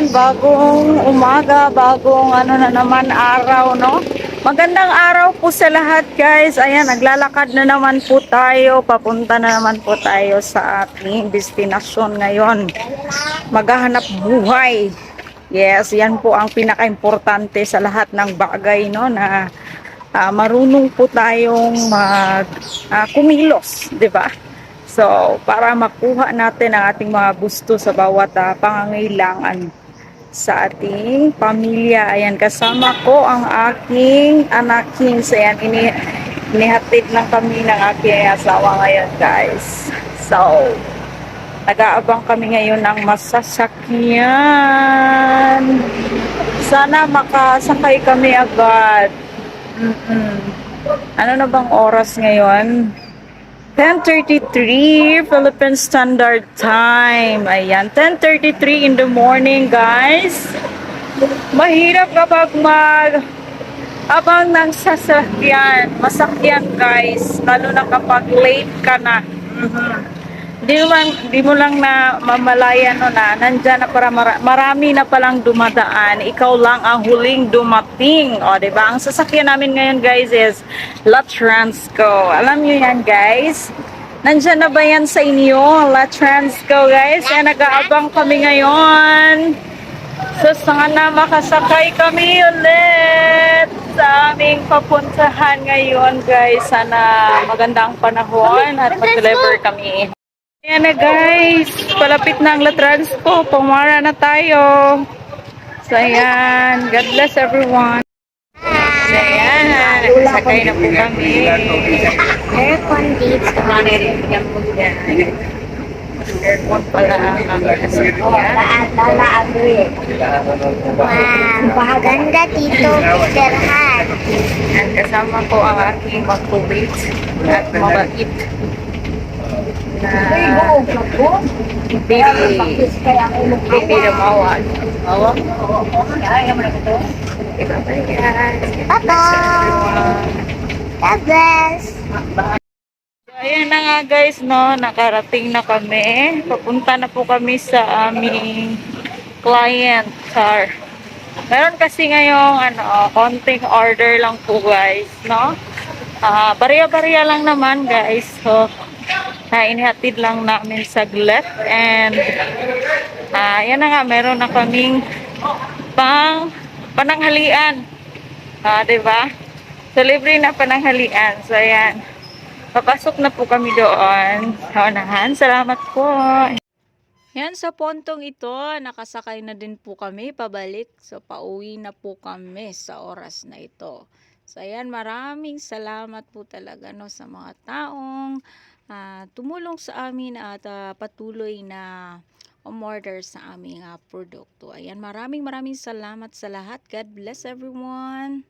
bagong umaga, bagong ano na naman araw, no? Magandang araw po sa lahat, guys. Ayan, naglalakad na naman po tayo. Papunta na naman po tayo sa ating destinasyon ngayon. Maghahanap buhay. Yes, yan po ang pinaka-importante sa lahat ng bagay, no? Na marunong po tayong kumilos, di ba? So, para makuha natin ang ating mga gusto sa bawat pangangailangan sa ating pamilya. Ayan, kasama ko ang aking anaking. So, ayan, inihatid lang kami ng aking asawa ngayon, guys. So, nag-aabang kami ngayon ng masasakyan. Sana makasakay kami agad. Ano na bang oras ngayon? 10:33 Philippine Standard Time. Ayan, 10:33 in the morning, guys. Mahirap kapag abang ng sasakyan, masakyan, guys. Lalo na kapag late ka na. Di mo lang na mamalayan, no, na nandyan na para marami na palang dumadaan. Ikaw lang ang huling dumating. O, diba? Ang sasakyan namin ngayon, guys, is La Transco. Alam nyo yan, guys? Nandyan na ba yan sa inyo? La Transco, guys. Kaya nag-aabang kami ngayon. So, sana makasakay kami ulit sa aming papuntahan ngayon, guys. Sana magandang panahon at mag-deliver kami. Ayan na, guys, palapit na ang La Transco, pumara na tayo. So ayan, God bless everyone. So ayan, sakay na po kami. Aircon dito. Aircon pala ang Lala-agree. Wow, ganda dito, picturehan. Ayan, kasama ko ang aking magkulit at mabait. Baby Ramawan. Bye-bye. God bless. Ayan na nga, guys, no, nakarating na kami. Papunta na po kami sa aming client car. Meron kasi ngayong konting order lang po, guys, no. Barya-barya lang naman, guys. So inihatid lang namin saglit, and yan na nga, meron na kaming pananghalian, diba? So libre na pananghalian. So ayan, papasok na po kami doon sa unahan. Salamat po. Yan, sa pontong ito, nakasakay na din po kami pabalik. So pauwi na po kami sa oras na ito. So ayan, maraming salamat po talaga, no, sa mga taong tumulong sa amin at patuloy na umorder sa aming produkto. Ayan, maraming salamat sa lahat. God bless everyone.